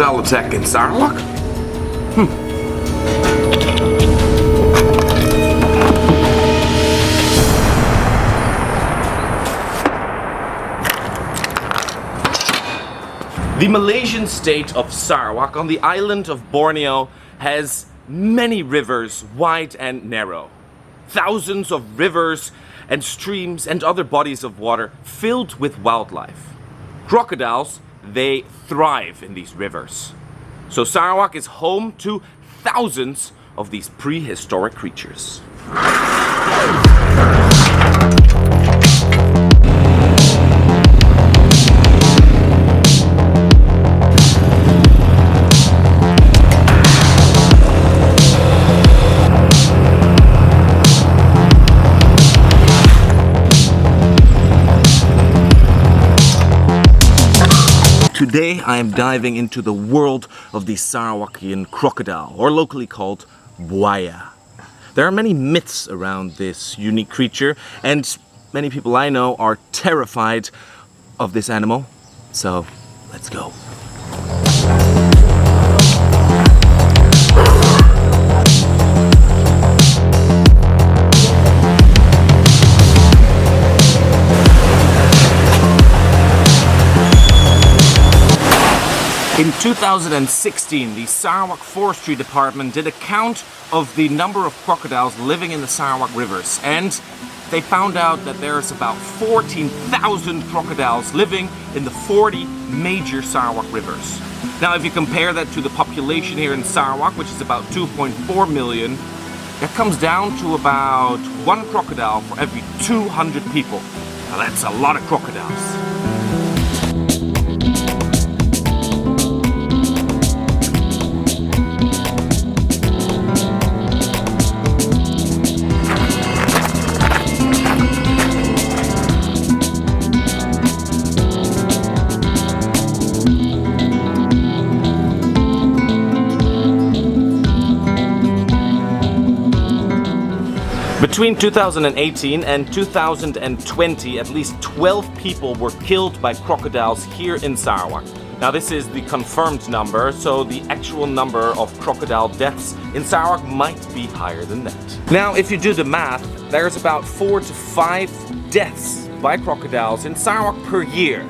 crocodile attack in Sarawak? The Malaysian state of Sarawak on the island of Borneo has many rivers, wide and narrow. Thousands of rivers and streams and other bodies of water filled with wildlife. Crocodiles, they thrive in these rivers. So Sarawak is home to thousands of these prehistoric creatures. Today I am diving into the world of the Sarawakian crocodile, or locally called buaya. There are many myths around this unique creature, and many people I know are terrified of this animal. So let's go. In 2016, the Sarawak Forestry Department did a count of the number of crocodiles living in the Sarawak rivers, and they found out that there's about 14,000 crocodiles living in the 40 major Sarawak rivers. Now, if you compare that to the population here in Sarawak, which is about 2.4 million, that comes down to about one crocodile for every 200 people. Now, that's a lot of crocodiles. Between 2018 and 2020, at least 12 people were killed by crocodiles here in Sarawak. Now this is the confirmed number, so the actual number of crocodile deaths in Sarawak might be higher than that. Now if you do the math, there's about 4 to 5 deaths by crocodiles in Sarawak per year.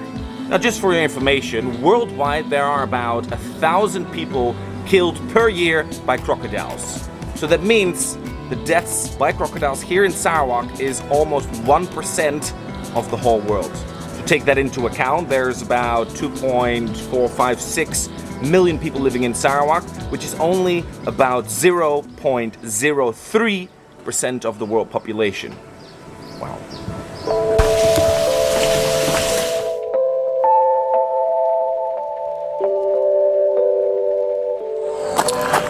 Now just for your information, worldwide there are about 1,000 people killed per year by crocodiles. So that means the deaths by crocodiles here in Sarawak is almost 1% of the whole world. To take that into account, there's about 2.456 million people living in Sarawak, which is only about 0.03% of the world population. Wow.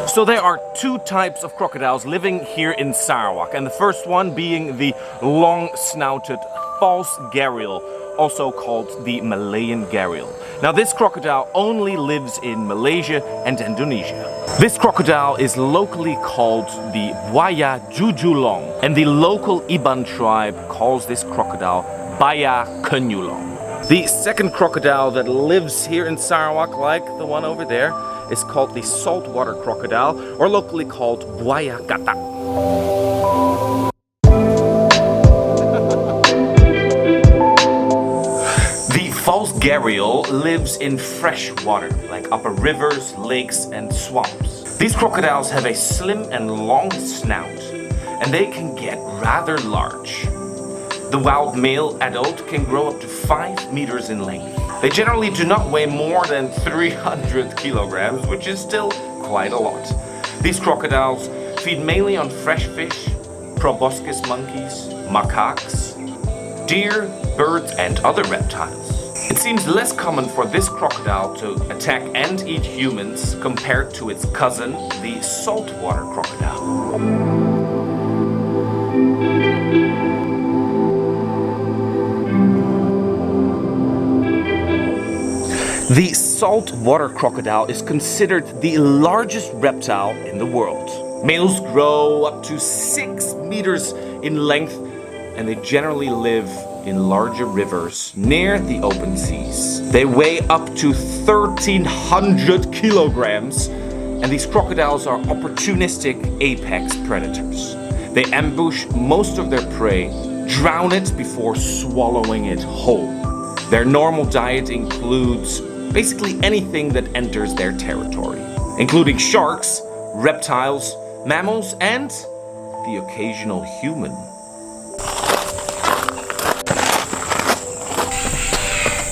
So there are two types of crocodiles living here in Sarawak, and the first one being the long-snouted false gharial, also called the Malayan gharial. Now this crocodile only lives in Malaysia and Indonesia. This crocodile is locally called the buaya jujulong, and the local Iban tribe calls this crocodile baya kenyulong. The second crocodile that lives here in Sarawak, like the one over there, is called the saltwater crocodile, or locally called buaya katak. The false gharial lives in fresh water, like upper rivers, lakes, and swamps. These crocodiles have a slim and long snout, and they can get rather large. The wild male adult can grow up to 5 meters in length. They generally do not weigh more than 300 kilograms, which is still quite a lot. These crocodiles feed mainly on fresh fish, proboscis monkeys, macaques, deer, birds, and other reptiles. It seems less common for this crocodile to attack and eat humans compared to its cousin, the saltwater crocodile. The saltwater crocodile is considered the largest reptile in the world. Males grow up to 6 meters in length, and they generally live in larger rivers near the open seas. They weigh up to 1,300 kilograms, and these crocodiles are opportunistic apex predators. They ambush most of their prey, drown it before swallowing it whole. Their normal diet includes basically anything that enters their territory, including sharks, reptiles, mammals, and the occasional human.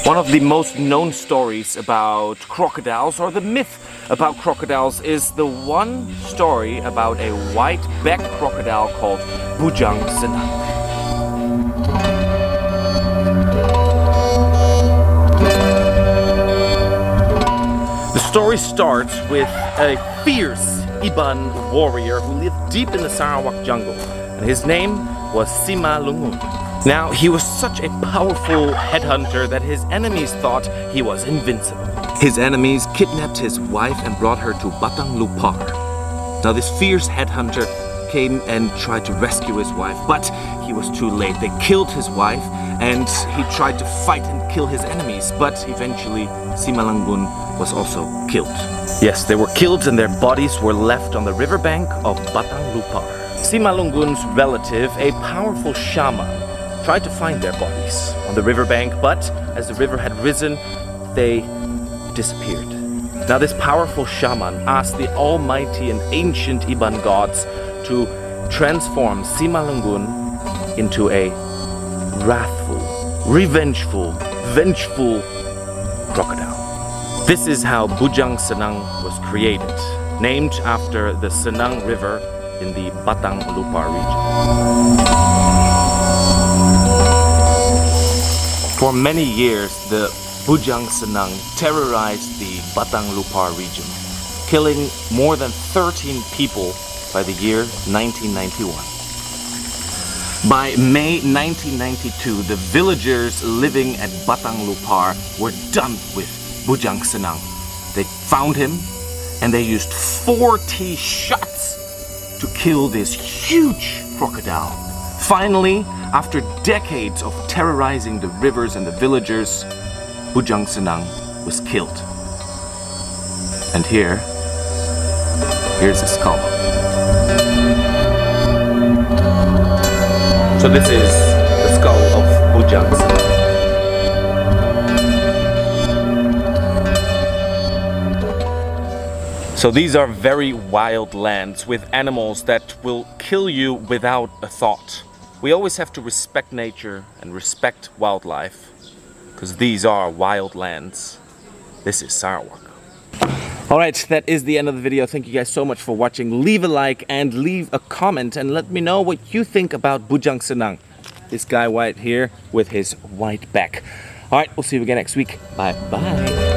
One of the most known stories about crocodiles, or the myth about crocodiles, is the one story about a white-backed crocodile called Bujang Senang. The story starts with a fierce Gibbon warrior who lived deep in the Sarawak jungle, and his name was Simalungun. Now, he was such a powerful headhunter that his enemies thought he was invincible. His enemies kidnapped his wife and brought her to Batang Lupar. Now, this fierce headhunter came and tried to rescue his wife, but he was too late. They killed his wife, and he tried to fight and kill his enemies, but eventually Simalungun was also killed. Yes, they were killed and their bodies were left on the riverbank of Batang Lupar. Simalungun's relative, a powerful shaman, tried to find their bodies on the riverbank, but as the river had risen, they disappeared. Now this powerful shaman asked the almighty and ancient Gibbon gods to transform Simalungun into a wrathful, revengeful, vengeful crocodile. This is how Bujang Senang was created, named after the Senang River in the Batang Lupar region. For many years, the Bujang Senang terrorized the Batang Lupar region, killing more than 13 people by the year 1991. By May 1992, the villagers living at Batang Lupar were done with Bujang Senang. They found him and they used 40 shots to kill this huge crocodile. Finally, after decades of terrorizing the rivers and the villagers, Bujang Senang was killed. And here's a skull. So this is the skull of Bujang Senang. So these are very wild lands with animals that will kill you without a thought. We always have to respect nature and respect wildlife, because these are wild lands. This is Sarawak. Alright, that is the end of the video. Thank you guys so much for watching. Leave a like and leave a comment and let me know what you think about Bujang Senang. This guy right here with his white back. Alright, we'll see you again next week. Bye bye.